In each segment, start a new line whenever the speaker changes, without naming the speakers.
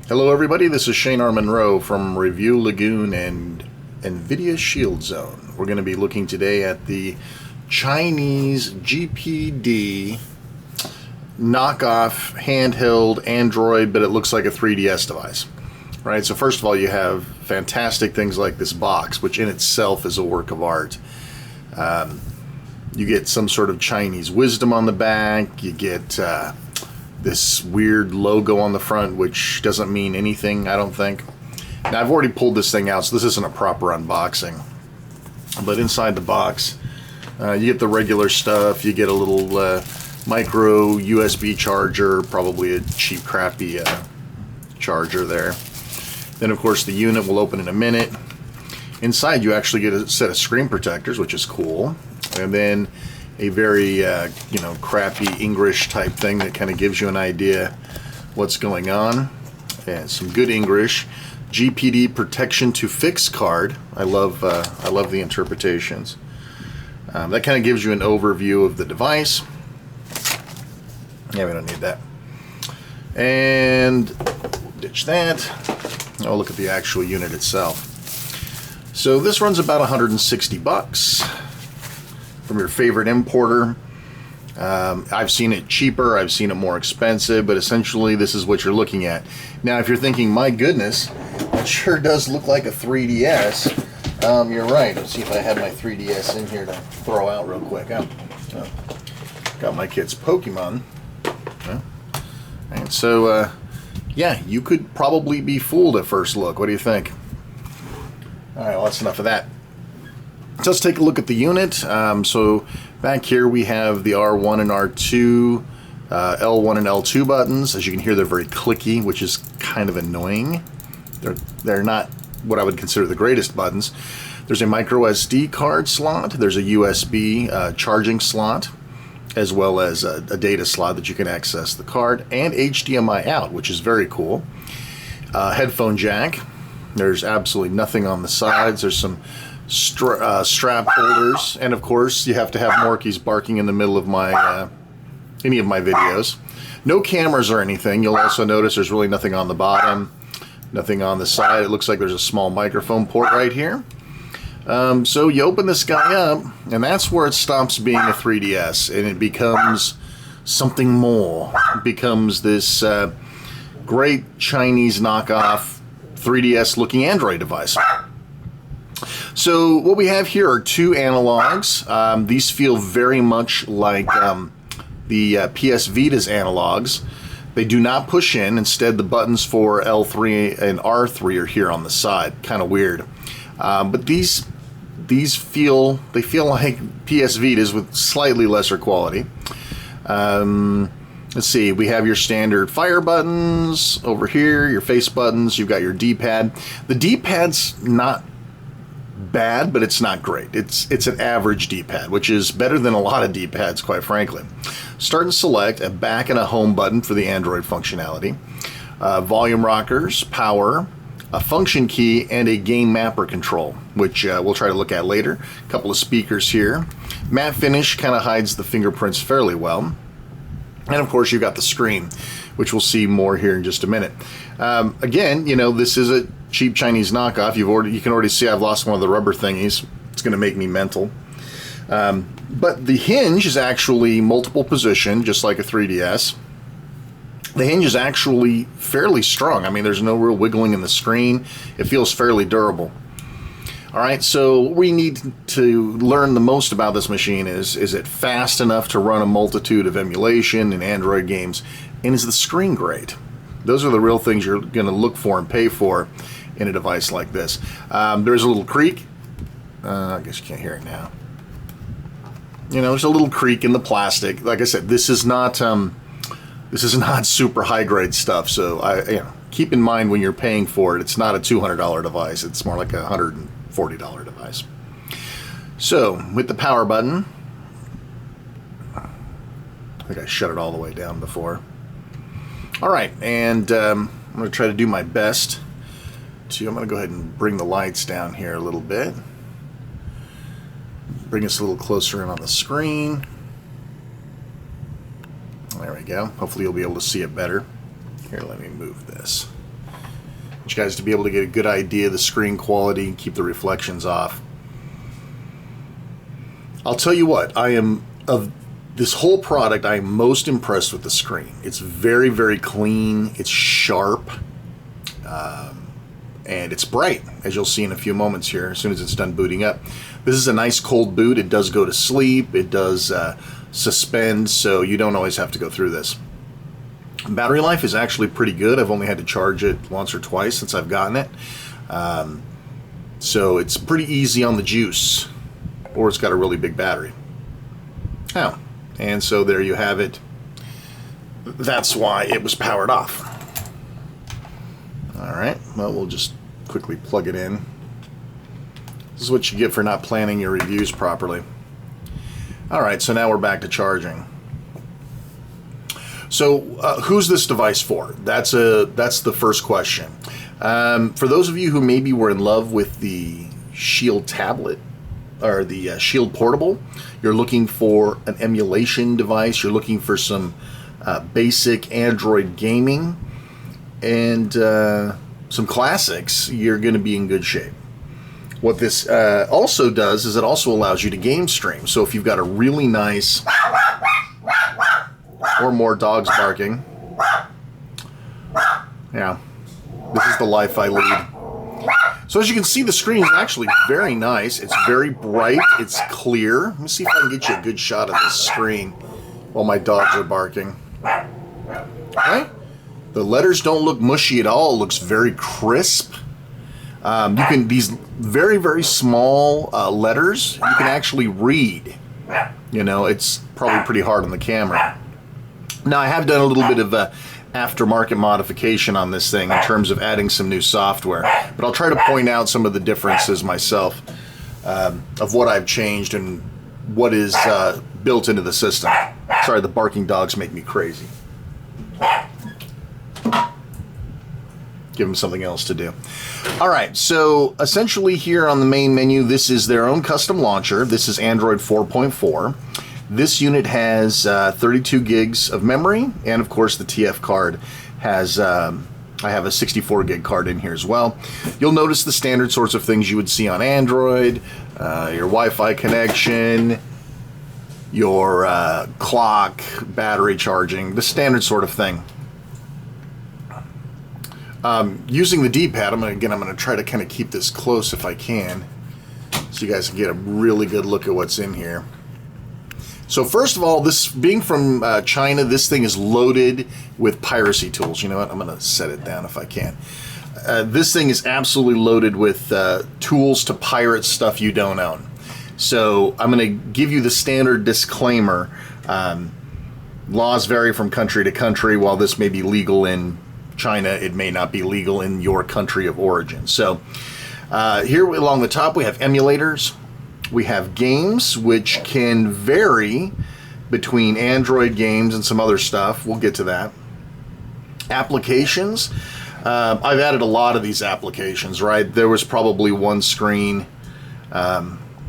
Hello everybody, this is Shane R. Monroe from Review Lagoon and NVIDIA Shield Zone. We're going to be looking today at the Chinese GPD knockoff handheld Android, but it looks like a 3DS device. Right, so first of all, you have fantastic things like this box, which in itself is a work of art. You get some sort of Chinese wisdom on the back, you get this weird logo on the front, which doesn't mean anything, I don't think. Now, I've already pulled this thing out, so this isn't a proper unboxing. But inside the box, you get the regular stuff. You get a little micro USB charger, probably a cheap, crappy charger there. Then, of course, the unit will open in a minute. Inside, you actually get a set of screen protectors, which is cool. And then a very, crappy English type thing that kind of gives you an idea what's going on. And some good English. GPD protection to fix card. I love the interpretations. That kind of gives you an overview of the device. Yeah, we don't need that. And ditch that. Oh, look at the actual unit itself. So this runs about 160 bucks. From your favorite importer. I've seen it cheaper, I've seen it more expensive, but essentially this is what you're looking at. Now, if you're thinking, my goodness, it sure does look like a 3DS, you're right. Let's see if I have my 3DS in here to throw out real quick. Got my kid's Pokemon. And so, yeah, you could probably be fooled at first look. What do you think? Alright, well, that's enough of that. So let's take a look at the unit. So back here we have the R1 and R2, L1 and L2 buttons. As you can hear, they're very clicky, which is kind of annoying. They're not what I would consider the greatest buttons. There's a micro SD card slot. There's a USB charging slot, as well as a data slot that you can access the card, and HDMI out, which is very cool. Headphone jack. There's absolutely nothing on the sides. There's some strap holders, and of course you have to have Morkies barking in the middle of my any of my videos. No cameras or anything. You'll also notice there's really nothing on the bottom, nothing on the side. It looks like there's a small microphone port right here. So you open this guy up, and that's where it stops being a 3DS, and it becomes something more. It becomes this great Chinese knockoff 3DS looking Android device. So what we have here are two analogs. These feel very much like the PS Vita's analogs. They do not push in. Instead, the buttons for L3 and R3 are here on the side. Kind of weird. But these feel like PS Vitas with slightly lesser quality. Let's see. We have your standard fire buttons over here. Your face buttons. You've got your D-pad. The D-pad's not bad, but it's not great. It's an average D-pad, which is better than a lot of D-pads, quite frankly. Start and select, a back and a home button for the Android functionality, volume rockers, power, a function key, and a game mapper control, which we'll try to look at later. A couple of speakers here. Matte finish kind of hides the fingerprints fairly well. And of course, you've got the screen, which we'll see more here in just a minute. Again, this is a cheap Chinese knockoff. You can already see I've lost one of the rubber thingies. It's going to make me mental. But the hinge is actually multiple position, just like a 3DS. The hinge is actually fairly strong. I mean, there's no real wiggling in the screen. It feels fairly durable. All right, so what we need to learn the most about this machine is it fast enough to run a multitude of emulation and Android games, and is the screen great? Those are the real things you're going to look for and pay for in a device like this. There's a little creak. I guess you can't hear it now. There's a little creak in the plastic. Like I said, this is not super high grade stuff. So keep in mind when you're paying for it, it's not a $200 device. It's more like a $140 device. So with the power button, I think I shut it all the way down before. All right, and I'm going to try to do my best I'm going to go ahead and bring the lights down here a little bit. Bring us a little closer in on the screen. There we go. Hopefully you'll be able to see it better. Here, let me move this. want you guys to be able to get a good idea of the screen quality and keep the reflections off. I'll tell you what, of this whole product, I am most impressed with the screen. It's very, very clean, it's sharp, and it's bright, as you'll see in a few moments here, as soon as it's done booting up. This is a nice cold boot. It does go to sleep, it does suspend, so you don't always have to go through this. Battery life is actually pretty good. I've only had to charge it once or twice since I've gotten it. So it's pretty easy on the juice, or it's got a really big battery. Oh, and so there you have it. That's why it was powered off. Alright, well, we'll just quickly plug it in. This is what you get for not planning your reviews properly. Alright, so now we're back to charging. So, who's this device for? That's the first question. For those of you who maybe were in love with the Shield tablet, or the Shield Portable, you're looking for an emulation device, you're looking for some basic Android gaming, and some classics, you're going to be in good shape. What this also does is it also allows you to game stream. So if you've got a really nice, or more dogs barking, yeah, this is the life I lead. So as you can see, the screen is actually very nice. It's very bright. It's clear. Let me see if I can get you a good shot of this screen while my dogs are barking. Okay? The letters don't look mushy at all. It looks very crisp. These very, very small letters, you can actually read. You know, it's probably pretty hard on the camera. Now, I have done a little bit of aftermarket modification on this thing in terms of adding some new software, but I'll try to point out some of the differences myself of what I've changed and what is built into the system. Sorry, the barking dogs make me crazy. Give them something else to do. All right, so essentially here on the main menu, this is their own custom launcher. This is Android 4.4. This unit has 32 gigs of memory, and of course the TF card has, I have a 64 gig card in here as well. You'll notice the standard sorts of things you would see on Android, your Wi-Fi connection, your clock, battery charging, the standard sort of thing. Using the D-pad, I'm going to try to kind of keep this close if I can, so you guys can get a really good look at what's in here. So first of all, this being from China, this thing is loaded with piracy tools. You know what? I'm going to set it down if I can. This thing is absolutely loaded with tools to pirate stuff you don't own. So I'm going to give you the standard disclaimer. Laws vary from country to country. While this may be legal in China, it may not be legal in your country of origin. So here along the top we have emulators. We have games, which can vary between Android games and some other stuff. We'll get to that. Applications. I've added a lot of these applications, right? There was probably one screen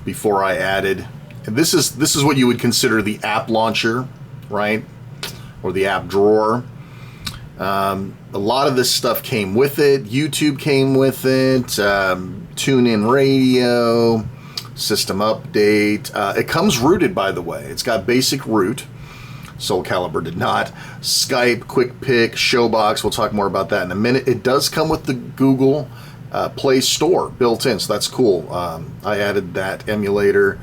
before I added. And this is what you would consider the app launcher, right? Or the app drawer. A lot of this stuff came with it. YouTube came with it. TuneIn Radio. System update. It comes rooted, by the way. It's got basic root. Soul Calibur did not. Skype, Quick Pick, Showbox. We'll talk more about that in a minute. It does come with the Google Play Store built in, so that's cool. I added that emulator.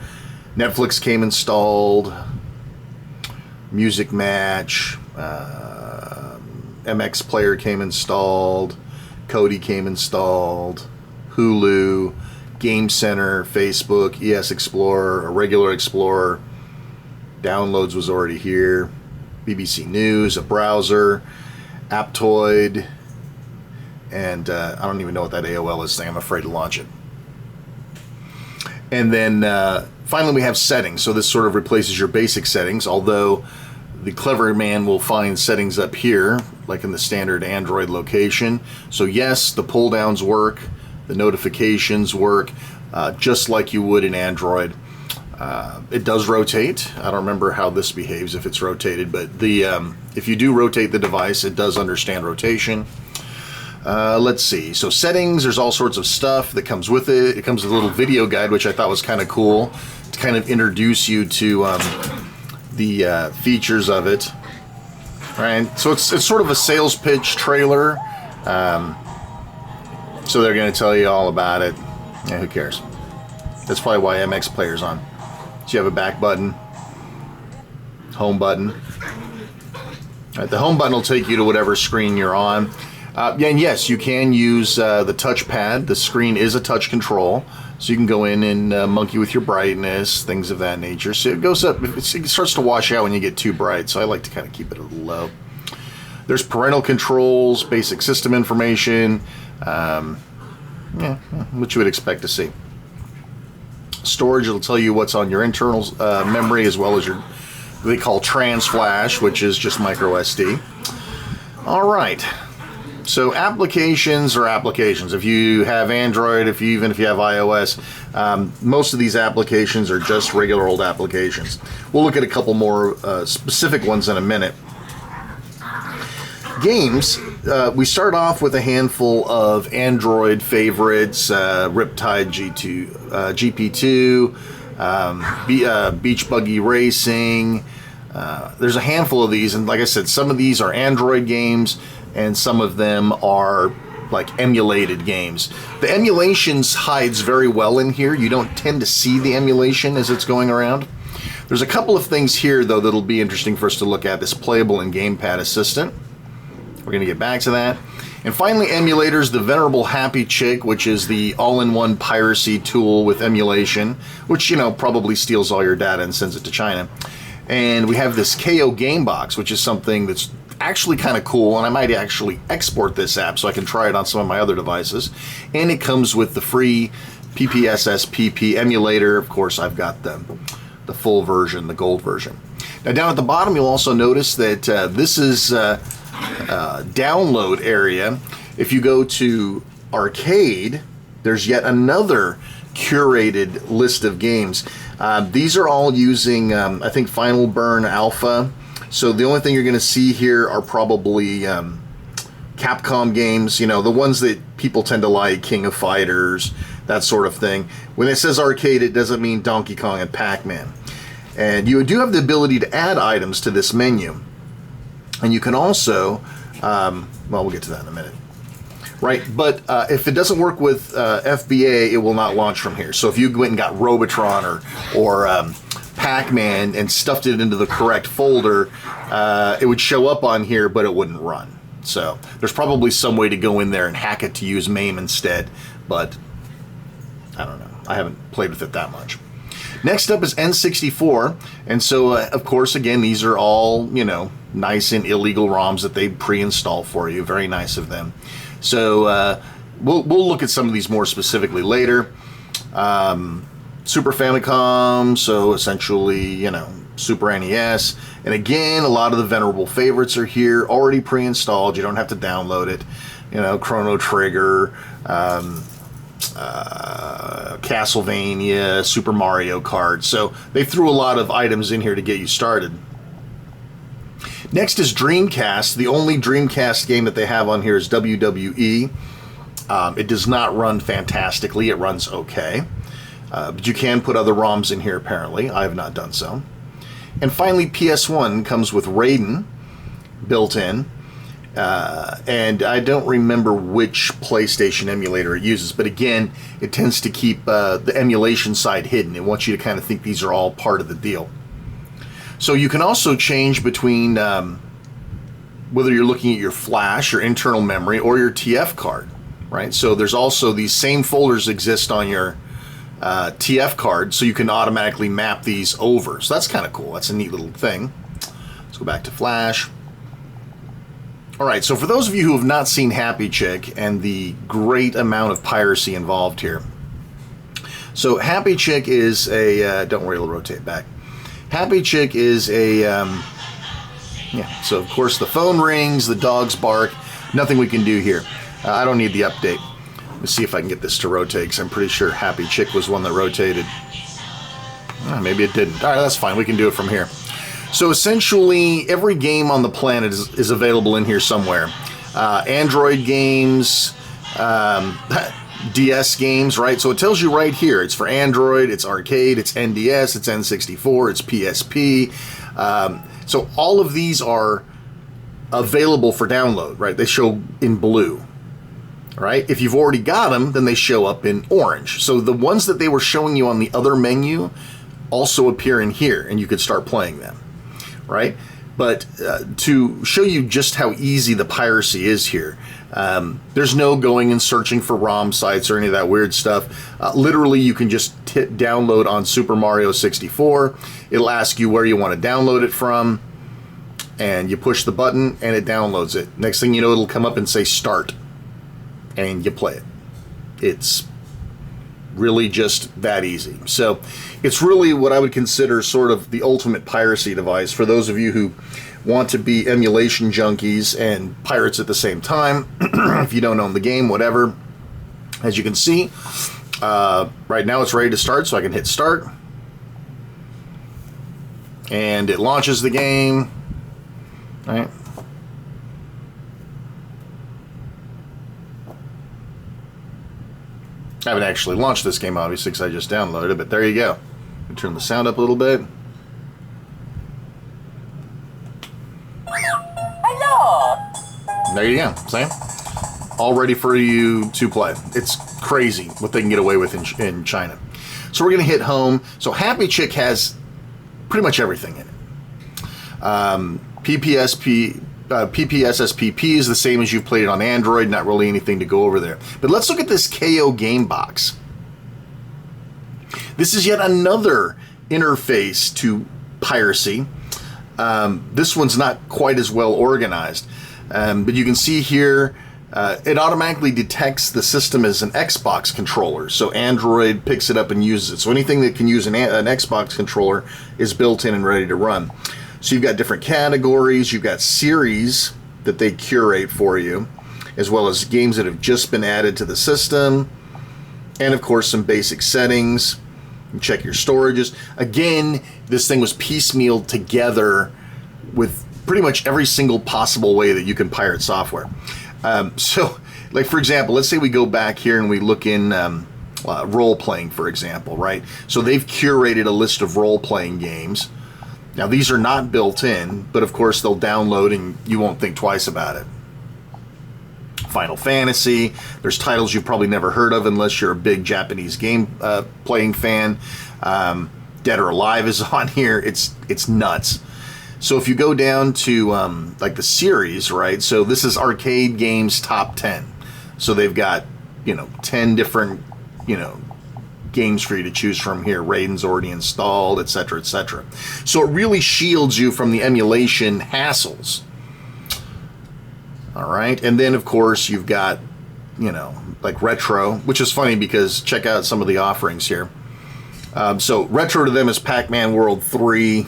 Netflix came installed. Music Match. MX Player came installed. Kodi came installed. Hulu. Game Center, Facebook, ES Explorer, a regular Explorer, downloads was already here, BBC News, a browser, Aptoid, and I don't even know what that AOL is thing. I'm afraid to launch it. And then finally we have settings. So this sort of replaces your basic settings, although the clever man will find settings up here, like in the standard Android location. So yes, the pull downs work. The notifications work just like you would in Android. It does rotate. I don't remember how this behaves if it's rotated, but if you do rotate the device, it does understand rotation. Let's see. So settings, there's all sorts of stuff that comes with it. It comes with a little video guide, which I thought was kind of cool to kind of introduce you to the features of it. Right. So it's sort of a sales pitch trailer. So they're going to tell you all about it. Yeah, who cares? That's probably why MX Player's on. So you have a back button, home button. Right, the home button will take you to whatever screen you're on. And yes, you can use the touchpad. The screen is a touch control, so you can go in and monkey with your brightness, things of that nature. So it goes up. It starts to wash out when you get too bright, so I like to kind of keep it a little low. There's parental controls, basic system information, yeah, what you would expect to see. Storage, it'll tell you what's on your internal memory, as well as your, they call trans flash, which is just micro SD. All right. So applications are applications. If you have Android, even if you have iOS, most of these applications are just regular old applications. We'll look at a couple more specific ones in a minute. Games, we start off with a handful of Android favorites, Riptide GP2, Beach Buggy Racing. There's a handful of these, and like I said, some of these are Android games, and some of them are like emulated games. The emulations hides very well in here. You don't tend to see the emulation as it's going around. There's a couple of things here, though, that'll be interesting for us to look at. This playable and gamepad assistant. We're going to get back to that. And finally, emulators, the venerable Happy Chick, which is the all-in-one piracy tool with emulation, which, you know, probably steals all your data and sends it to China. And we have this KO Game Box, which is something that's actually kind of cool, and I might actually export this app so I can try it on some of my other devices. And it comes with the free PPSSPP emulator. Of course, I've got the full version, the gold version. Now, down at the bottom, you'll also notice that this is download area. If you go to arcade, there's yet another curated list of games. These are all using, I think, Final Burn Alpha. So the only thing you're going to see here are probably Capcom games, you know, the ones that people tend to like, King of Fighters, that sort of thing. When it says arcade, it doesn't mean Donkey Kong and Pac-Man. And you do have the ability to add items to this menu. And you can also, well, we'll get to that in a minute. Right, but if it doesn't work with FBA, it will not launch from here. So if you went and got Robotron or Pac-Man and stuffed it into the correct folder, it would show up on here, but it wouldn't run. So there's probably some way to go in there and hack it to use MAME instead, but I don't know. I haven't played with it that much. Next up is N64, and so, of course, again, these are all, you know, nice and illegal ROMs that they pre-install for you. Very nice of them. So we'll look at some of these more specifically later. Super Famicom, so essentially, you know, Super NES. And again, a lot of the venerable favorites are here, already pre-installed. You don't have to download it. You know, Chrono Trigger, Castlevania, Super Mario Kart. So they threw a lot of items in here to get you started. Next is Dreamcast. The only Dreamcast game that they have on here is WWE. It does not run fantastically. It runs okay. But you can put other ROMs in here, apparently. I have not done so. And finally, PS1 comes with Raiden built in. And I don't remember which PlayStation emulator it uses, but again, it tends to keep the emulation side hidden. It wants you to kind of think these are all part of the deal. So you can also change between whether you're looking at your flash, your internal memory, or your TF card, right? So there's also these same folders exist on your TF card, so you can automatically map these over. So that's kind of cool. That's a neat little thing. Let's go back to flash. All right, so for those of you who have not seen Happy Chick and the great amount of piracy involved here. So Happy Chick is a, don't worry, it'll rotate back. Happy Chick is a, yeah, so of course the phone rings, the dogs bark, nothing we can do here. I don't need the update. Let's see if I can get this to rotate, because I'm pretty sure Happy Chick was one that rotated. Maybe it didn't. All right, that's fine. We can do it from here. So essentially, every game on the planet is available in here somewhere. Android games, DS games, right? So it tells you right here, it's for Android, it's arcade, it's NDS, it's N64, it's PSP. So all of these are available for download, right? They show in blue, right? If you've already got them, then they show up in orange. So the ones that they were showing you on the other menu also appear in here, and you could start playing them, right? But to show you just how easy the piracy is here, there's no going and searching for ROM sites or any of that weird stuff. Literally, you can just hit download on Super Mario 64. It'll ask you where you want to download it from, and you push the button, and it downloads it. Next thing you know, it'll come up and say start, and you play it. It's really just that easy. So it's really what I would consider sort of the ultimate piracy device for those of you who want to be emulation junkies and pirates at the same time. If you don't own the game, whatever. As you can see, right now it's ready to start, so I can hit start. And it launches the game. All right. I haven't actually launched this game, obviously, because I just downloaded it, but there you go. Turn the sound up a little bit.
Hello.
There you go. See? All ready for you to play. It's crazy what they can get away with in China. So we're going to hit home. So Happy Chick has pretty much everything in it. PPSSPP is the same as you've played it on Android, not really anything to go over there. But let's look at this KO game box. This is yet another interface to piracy. This one's not quite as well organized. But you can see here, it automatically detects the system as an Xbox controller. So Android picks it up and uses it. So anything that can use an Xbox controller is built in and ready to run. So you've got different categories, you've got series that they curate for you, as well as games that have just been added to the system, and of course some basic settings. You check your storages. Again, this thing was piecemealed together with pretty much every single possible way that you can pirate software. So, like for example, let's say we go back here and we look in role-playing, for example, right? So they've curated a list of role-playing games. Now, these are not built in, but of course they'll download and you won't think twice about it. Final Fantasy, there's titles you've probably never heard of unless you're a big Japanese game playing fan. Dead or Alive is on here. It's nuts. So if you go down to like the series, right? So this is Arcade Games Top 10. So they've got, 10 different, games for you to choose from here. Raiden's already installed, etc., etc. So it really shields you from the emulation hassles. All right, and then of course you've got, like retro, which is funny because check out some of the offerings here. So retro to them is Pac-Man World 3.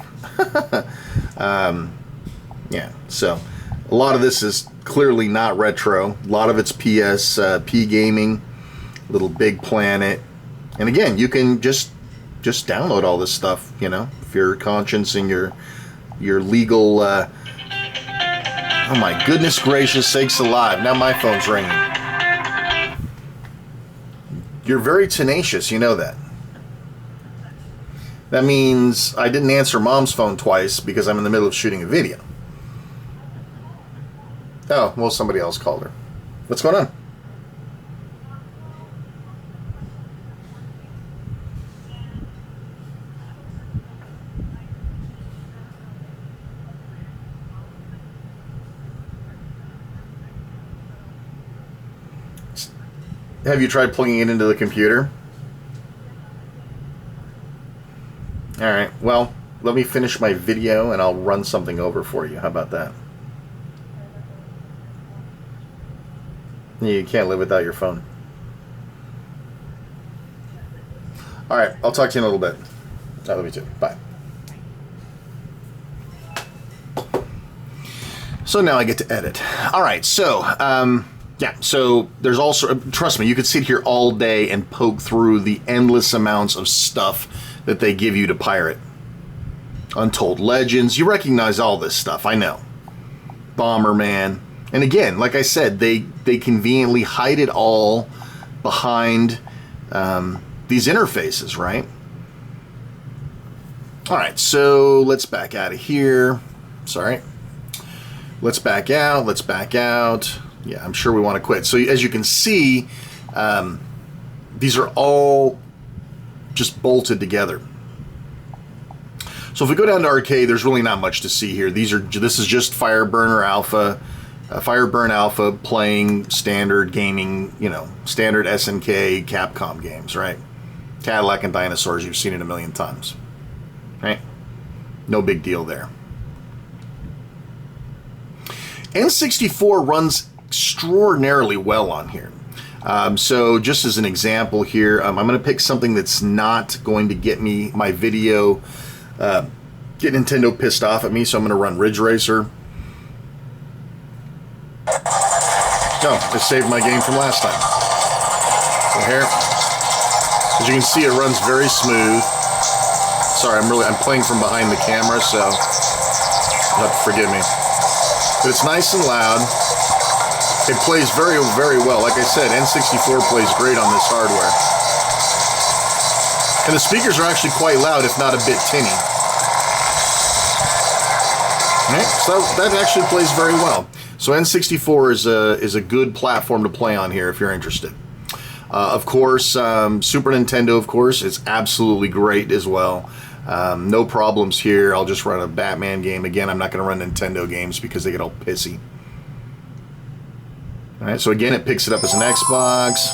Yeah, so a lot of this is clearly not retro. A lot of it's PSP gaming, Little Big Planet. And again, you can just download all this stuff, if your conscience and your legal. Oh my goodness gracious sakes alive! Now my phone's ringing. You're very tenacious, you know that. That means I didn't answer Mom's phone twice because I'm in the middle of shooting a video. Oh, well, somebody else called her. What's going on? Have you tried plugging it into the computer? Alright, well, let me finish my video and I'll run something over for you. How about that? You can't live without your phone. Alright, I'll talk to you in a little bit. I love you too. Bye. So now I get to edit. Alright, so, yeah, so there's also, trust me, you could sit here all day and poke through the endless amounts of stuff that they give you to pirate. Untold Legends, you recognize all this stuff, I know. Bomberman, And again, like I said, they conveniently hide it all behind these interfaces, right? All right, so let's back out of here. Sorry. Let's back out. Let's back out. Yeah, I'm sure we want to quit. So as you can see, these are all just bolted together. So if we go down to arcade, there's really not much to see here. This is just Fireburn Alpha playing standard gaming, you know, standard SNK Capcom games, right? Cadillac and Dinosaurs, you've seen it a million times, right? No big deal there. N64 runs extraordinarily well on here. So just as an example here, I'm going to pick something that's not going to get me my video, get Nintendo pissed off at me, so I'm going to run Ridge Racer. Oh, I saved my game from last time. So here, as you can see, it runs very smooth. Sorry, I'm playing from behind the camera, so you'll have to forgive me. But it's nice and loud. It plays very, very well. Like I said, N64 plays great on this hardware. And the speakers are actually quite loud, if not a bit tinny. Right, so that actually plays very well. So N64 is a good platform to play on here if you're interested. Of course, Super Nintendo, of course, is absolutely great as well. No problems here. I'll just run a Batman game. Again, I'm not going to run Nintendo games because they get all pissy. All right, so again, it picks it up as an Xbox.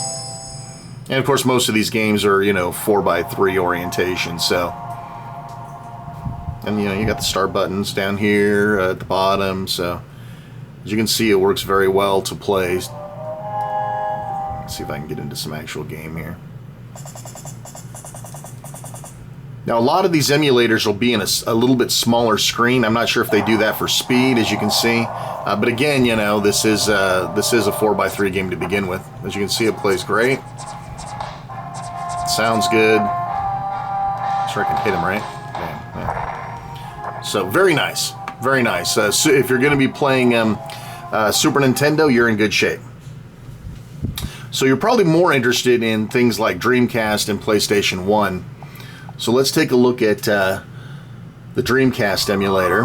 And of course, most of these games are, you know, 4x3 orientation, so. And, you know, you got the start buttons down here at the bottom, so. As you can see, it works very well to play. Let's see if I can get into some actual game here. Now, a lot of these emulators will be in a little bit smaller screen. I'm not sure if they do that for speed, as you can see. But again, you know, this is a 4x3 game to begin with. As you can see, it plays great. Sounds good. Sure I can hit him, right? Yeah. So, very nice. Very nice. So if you're going to be playing Super Nintendo, you're in good shape. So you're probably more interested in things like Dreamcast and PlayStation 1. So let's take a look at the Dreamcast emulator.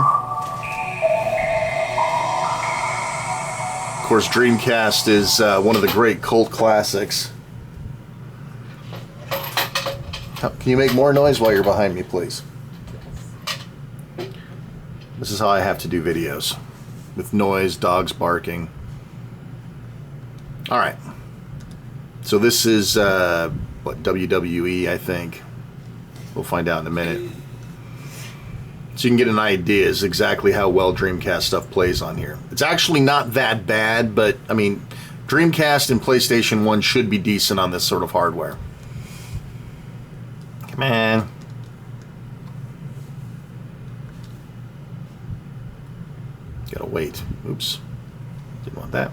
Of course, Dreamcast is one of the great cult classics. Can you make more noise while you're behind me, please? This is how I have to do videos, with noise, dogs barking. All right. So this is, what, WWE, I think. We'll find out in a minute. So you can get an idea as exactly how well Dreamcast stuff plays on here. It's actually not that bad, but, I mean, Dreamcast and PlayStation 1 should be decent on this sort of hardware. Come on. Gotta wait. Oops. Didn't want that.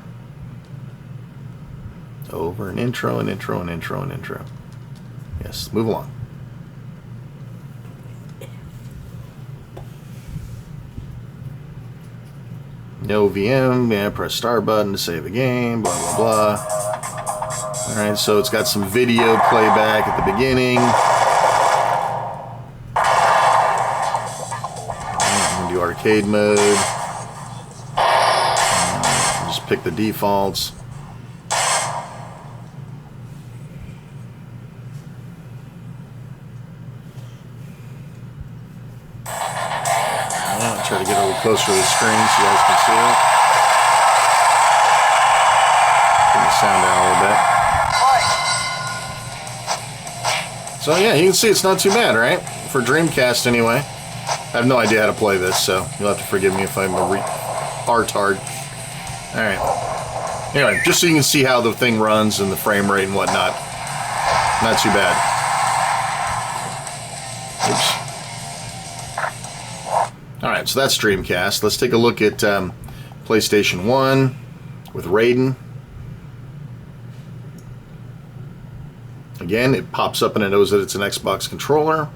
Over an intro, an intro, an intro, an intro. Yes, move along. No VM, yeah, press start button to save a game, blah, blah, blah. Alright, so it's got some video playback at the beginning. I'm going to do arcade mode. Just pick the defaults. Try to get a little closer to the screen so you guys can see it. Turn the sound down a little bit. So yeah, you can see it's not too bad, right? For Dreamcast anyway. I have no idea how to play this, so you'll have to forgive me if I'm a retard. Alright. Anyway, just so you can see how the thing runs and the frame rate and whatnot. Not too bad. Oops. Alright, so that's Dreamcast. Let's take a look at PlayStation 1 with Raiden. Again, it pops up and it knows that it's an Xbox controller.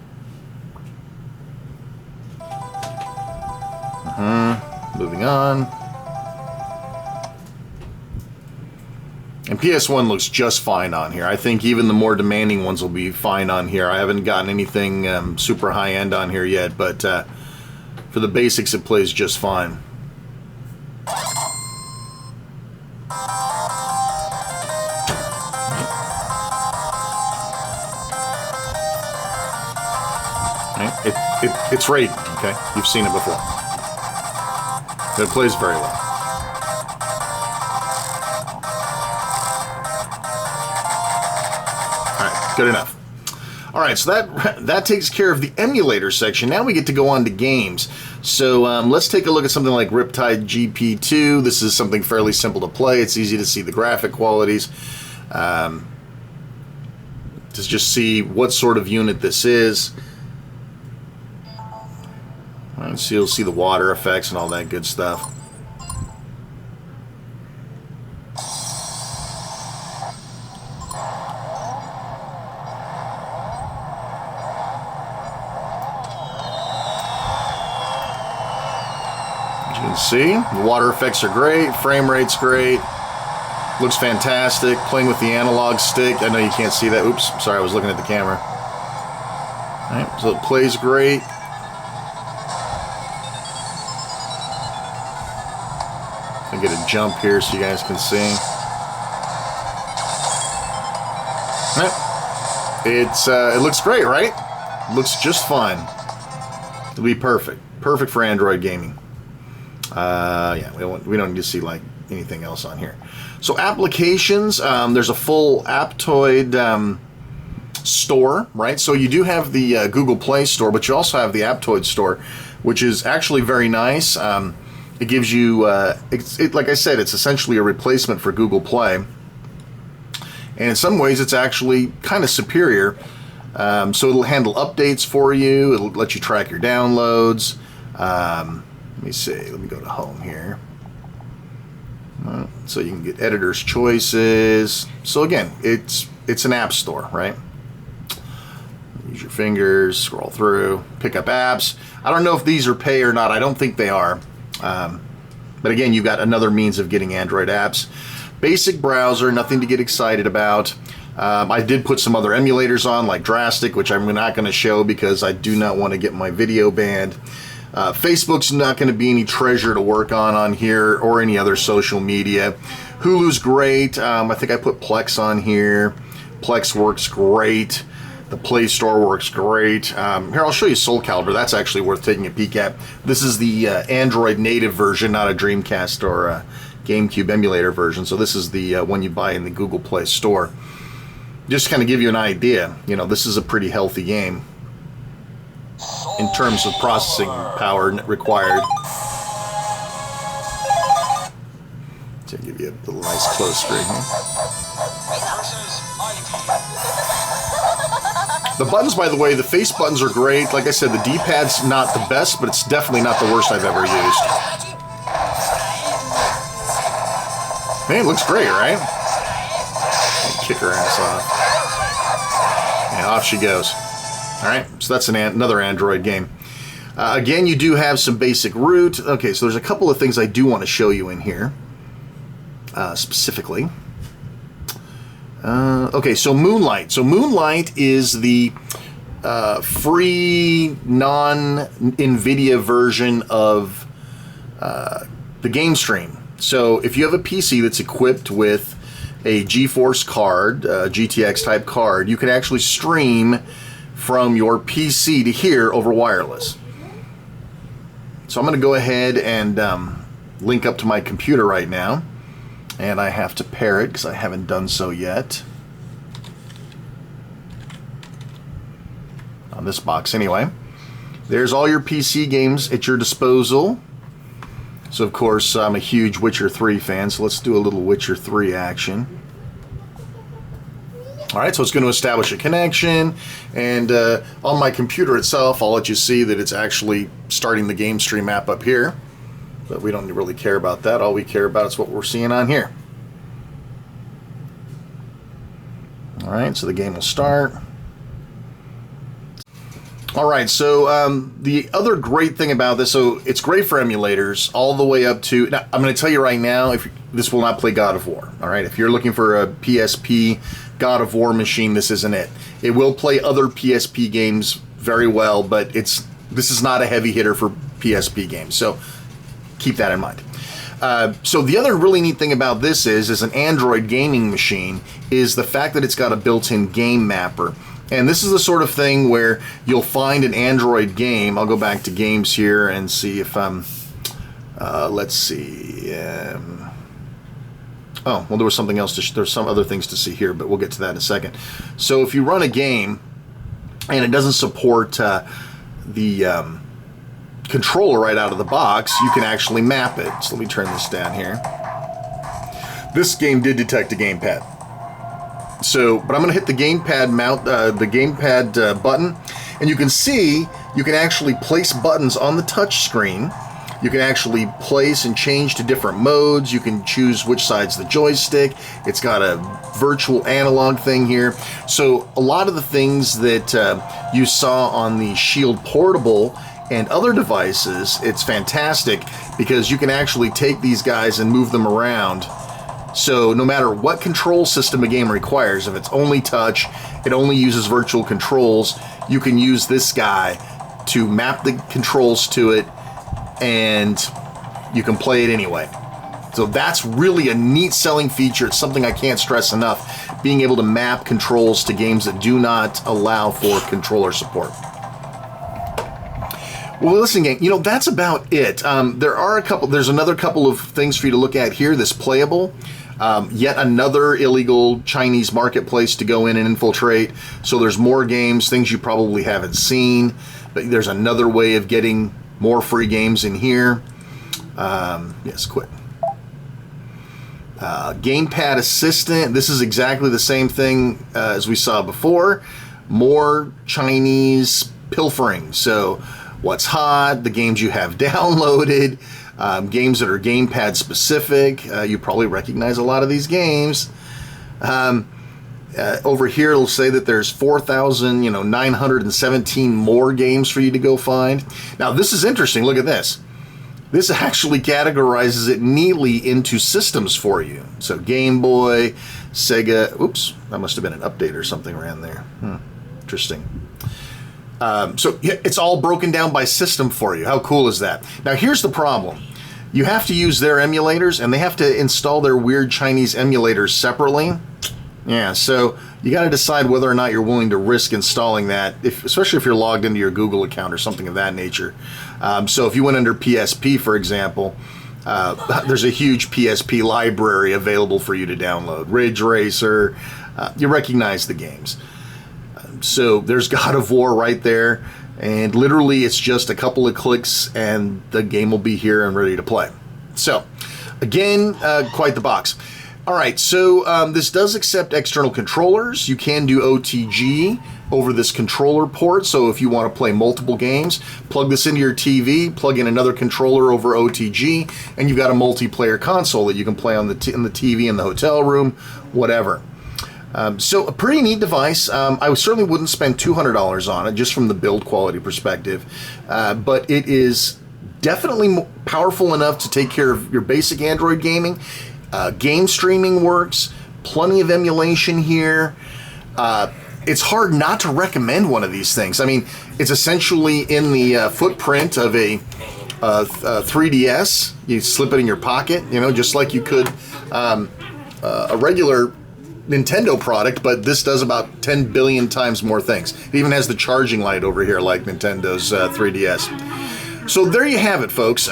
Moving on. And PS1 looks just fine on here. I think even the more demanding ones will be fine on here. I haven't gotten anything super high-end on here yet, but for the basics, it plays just fine. It's rated, okay? You've seen it before. It plays very well. Alright, good enough. Alright, so that takes care of the emulator section. Now we get to go on to games. So let's take a look at something like Riptide GP2. This is something fairly simple to play. It's easy to see the graphic qualities. To just see what sort of unit this is. Alright, so you'll see the water effects and all that good stuff. As you can see, the water effects are great, frame rate's great, looks fantastic. Playing with the analog stick, I know you can't see that. Oops, sorry, I was looking at the camera. Alright, so it plays great. I get a jump here so you guys can see. It looks great, right? Looks just fine. It'll be perfect. Perfect for Android gaming. Yeah, we don't need to see like anything else on here. So applications, there's a full Aptoide store, right? So you do have the Google Play Store, but you also have the Aptoide Store, which is actually very nice. It gives you, like I said, it's essentially a replacement for Google Play. And in some ways, it's actually kind of superior. So it'll handle updates for you. It'll let you track your downloads. Let me see. Let me go to home here. So you can get editor's choices. So again, it's an app store, right? Use your fingers, scroll through, pick up apps. I don't know if these are pay or not. I don't think they are. But again, you've got another means of getting Android apps. Basic browser, nothing to get excited about. I did put some other emulators on, like Drastic, which I'm not going to show because I do not want to get my video banned. Facebook's not going to be any treasure to work on here or any other social media. Hulu's great. I think I put Plex on here. Plex works great. The Play Store works great. Here, I'll show you Soul Calibur. That's actually worth taking a peek at. This is the Android native version, not a Dreamcast or a GameCube emulator version. So this is the one you buy in the Google Play Store. Just to kind of give you an idea, you know, this is a pretty healthy game in terms of processing power required. To give you a nice close screen here. The buttons, by the way, the face buttons are great. Like I said, the D-pad's not the best, but it's definitely not the worst I've ever used. Hey, it looks great, right? Kick her ass off. And off she goes. Alright, so that's another Android game. Again, you do have some basic root. Okay, so there's a couple of things I do want to show you in here. Specifically. Okay, so Moonlight. So Moonlight is the free, non-NVIDIA version of the game stream. So if you have a PC that's equipped with a GeForce card, GTX type card, you can actually stream from your PC to here over wireless. So I'm going to go ahead and link up to my computer right now. And I have to pair it because I haven't done so yet. On this box anyway. There's all your PC games at your disposal. So of course I'm a huge Witcher 3 fan, so let's do a little Witcher 3 action. Alright, so it's going to establish a connection, and on my computer itself I'll let you see that it's actually starting the game stream app up here. But we don't really care about that. All we care about is what we're seeing on here. Alright, so the game will start. Alright, so the other great thing about this, so it's great for emulators all the way up to, now I'm going to tell you right now, if this will not play God of War. All right, if you're looking for a PSP God of War machine, this isn't it. It will play other PSP games very well, but this is not a heavy hitter for PSP games. So keep that in mind. So the other really neat thing about this is an Android gaming machine, is the fact that it's got a built-in game mapper. And this is the sort of thing where you'll find an Android game. I'll go back to games here and see if let's see. Oh, well, there was something else. There's some other things to see here, but we'll get to that in a second. So if you run a game and it doesn't support the controller right out of the box, you can actually map it. So let me turn this down here. This game did detect a gamepad. So, but I'm going to hit the gamepad mount, the gamepad button, and you can see you can actually place buttons on the touch screen. You can actually place and change to different modes. You can choose which side's the joystick. It's got a virtual analog thing here. So a lot of the things that you saw on the Shield Portable and other devices, it's fantastic because you can actually take these guys and move them around. So no matter what control system a game requires, if it's only touch, it only uses virtual controls, you can use this guy to map the controls to it, and you can play it anyway. So that's really a neat selling feature. It's something I can't stress enough, being able to map controls to games that do not allow for controller support. Well, listen, gang, you know, that's about it. There's another couple of things for you to look at here. This Playable, yet another illegal Chinese marketplace to go in and infiltrate. So there's more games, things you probably haven't seen, but there's another way of getting more free games in here. Yes, quit. Gamepad Assistant. This is exactly the same thing as we saw before. More Chinese pilfering. So what's hot, the games you have downloaded, games that are gamepad specific. You probably recognize a lot of these games. Over here, it'll say that there's 4,917 more games for you to go find. Now, this is interesting. Look at this. This actually categorizes it neatly into systems for you. So Game Boy, Sega. Oops, that must have been an update or something around there. Interesting. So it's all broken down by system for you. How cool is that? Now, here's the problem. You have to use their emulators, and they have to install their weird Chinese emulators separately. Yeah, so you got to decide whether or not you're willing to risk installing that, especially if you're logged into your Google account or something of that nature. So if you went under PSP, for example, there's a huge PSP library available for you to download. Ridge Racer, you recognize the games. So there's God of War right there, and literally it's just a couple of clicks and the game will be here and ready to play. So again, quite the box. All right, so this does accept external controllers. You can do OTG over this controller port, so if you want to play multiple games, plug this into your TV, plug in another controller over OTG, and you've got a multiplayer console that you can play on the TV in the hotel room, whatever. So a pretty neat device. I certainly wouldn't spend $200 on it, just from the build quality perspective, but it is definitely powerful enough to take care of your basic Android gaming. Game streaming works, plenty of emulation here. It's hard not to recommend one of these things. I mean, it's essentially in the footprint of a 3DS. You slip it in your pocket, you know, just like you could a regular Nintendo product, but this does about 10 billion times more things. It even has the charging light over here like Nintendo's 3DS. So there you have it, folks.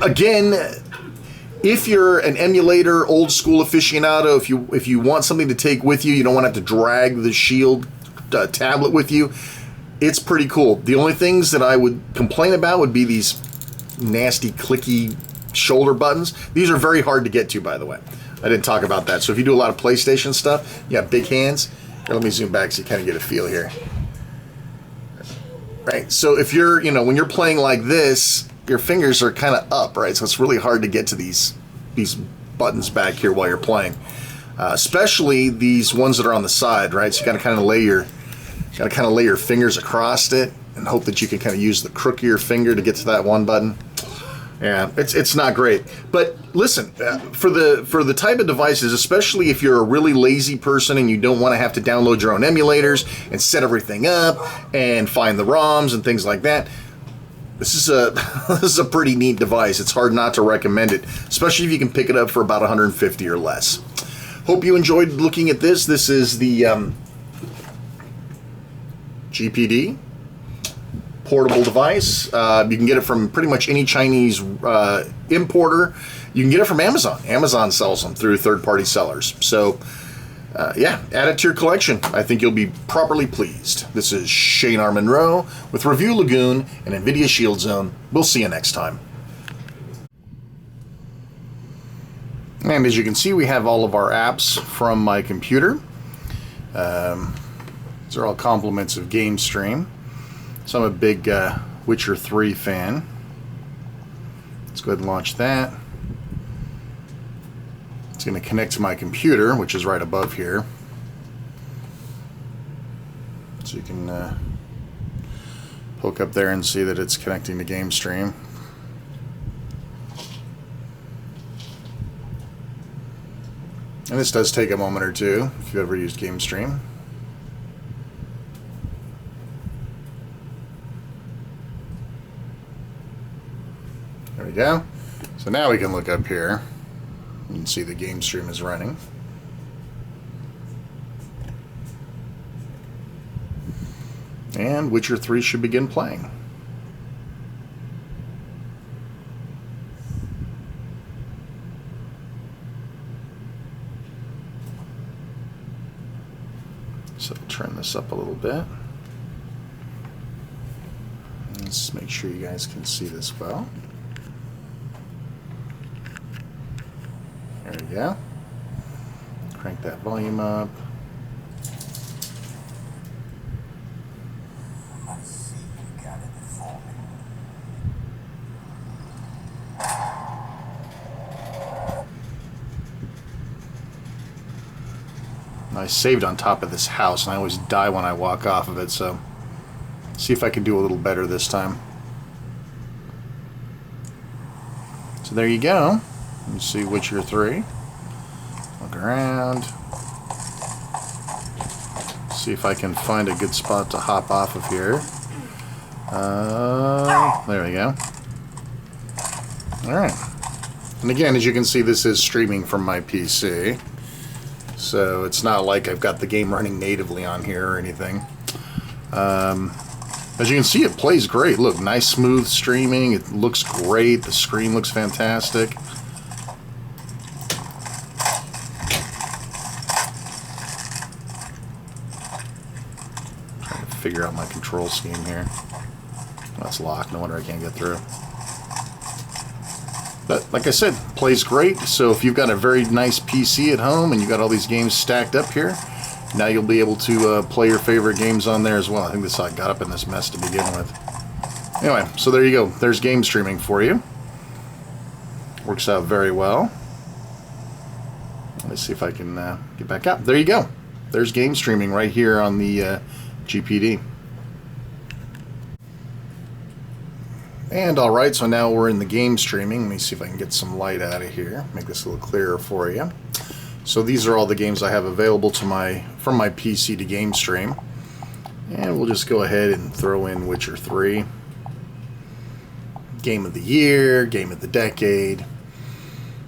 Again, if you're an emulator, old school aficionado, if you want something to take with you, you don't want to have to drag the Shield tablet with you, it's pretty cool. The only things that I would complain about would be these nasty, clicky shoulder buttons. These are very hard to get to, by the way. I didn't talk about that. So if you do a lot of PlayStation stuff, you have big hands. Here, let me zoom back so you kind of get a feel here. Right, so if you're, when you're playing like this, your fingers are kind of up, right? So it's really hard to get to these buttons back here while you're playing, especially these ones that are on the side, right? So you got to kind of lay your fingers across it and hope that you can kind of use the crook of your finger to get to that one button. Yeah, it's not great. But listen, for the type of devices, especially if you're a really lazy person and you don't want to have to download your own emulators and set everything up and find the ROMs and things like that, this is a this is a pretty neat device. It's hard not to recommend it, especially if you can pick it up for about 150 or less. Hope you enjoyed looking at this. This is the GPD portable device. You can get it from pretty much any Chinese importer. You can get it from Amazon. Amazon sells them through third-party sellers. So, yeah, add it to your collection. I think you'll be properly pleased. This is Shane R. Monroe with Review Lagoon and NVIDIA Shield Zone. We'll see you next time. And as you can see, we have all of our apps from my computer. These are all compliments of GameStream. So I'm a big Witcher 3 fan. Let's go ahead and launch that. It's going to connect to my computer, which is right above here. So you can poke up there and see that it's connecting to GameStream. And this does take a moment or two if you've ever used GameStream. There we go. So now we can look up here and see the game stream is running. And Witcher 3 should begin playing. So I'll turn this up a little bit. Let's make sure you guys can see this well. There we go. Crank that volume up.
I see you got it before me.
I saved on top of this house, and I always die when I walk off of it, so see if I can do a little better this time. So there you go. You see Witcher 3. Look around. See if I can find a good spot to hop off of here. There we go. Alright. And again, as you can see, this is streaming from my PC. So it's not like I've got the game running natively on here or anything. As you can see, it plays great. Look, nice smooth streaming. It looks great. The screen looks fantastic. Trying to figure out my control scheme here. That's locked. No wonder I can't get through. But like I said, plays great. So if you've got a very nice PC at home and you've got all these games stacked up here, now you'll be able to play your favorite games on there as well. I think this is how I got up in this mess to begin with. Anyway, so there you go. There's game streaming for you. Works out very well. Let's see if I can get back up. There you go. There's game streaming right here on the GPD. And alright, so now we're in the game streaming. Let me see if I can get some light out of here. Make this a little clearer for you. So these are all the games I have available to from my PC to game stream. And we'll just go ahead and throw in Witcher 3. Game of the year, game of the decade.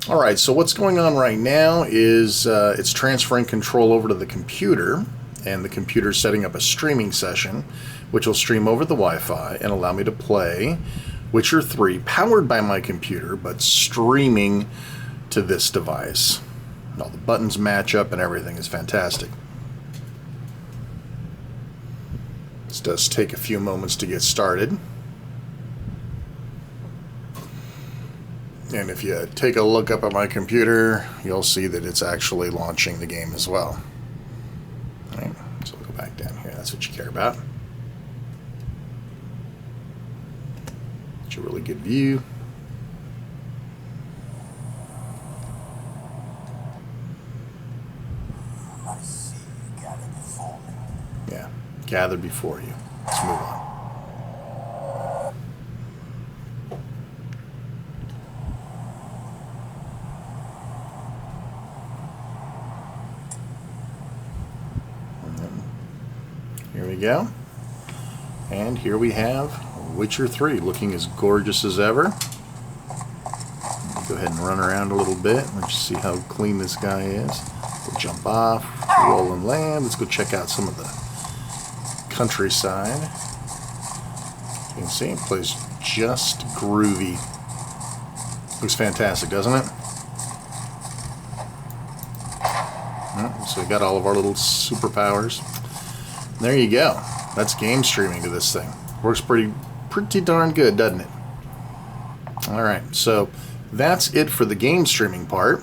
Alright, so what's going on right now is it's transferring control over to the computer, and the computer's setting up a streaming session, which will stream over the Wi-Fi and allow me to play Witcher 3, powered by my computer, but streaming to this device. All the buttons match up and everything is fantastic. This does take a few moments to get started. And if you take a look up at my computer, you'll see that it's actually launching the game as well. All right, so we'll go back down here. That's what you care about. It's a really good view.
I see you got it before me.
Yeah, gathered before you. Let's move on. you go. And here we have Witcher 3, looking as gorgeous as ever. Go ahead and run around a little bit. Let's see how clean this guy is. We'll jump off, roll and land. Let's go check out some of the countryside. You can see it plays just groovy. Looks fantastic, doesn't it? So we got all of our little superpowers. There you go. That's game streaming to this thing. Works pretty darn good, doesn't it? Alright, so that's it for the game streaming part.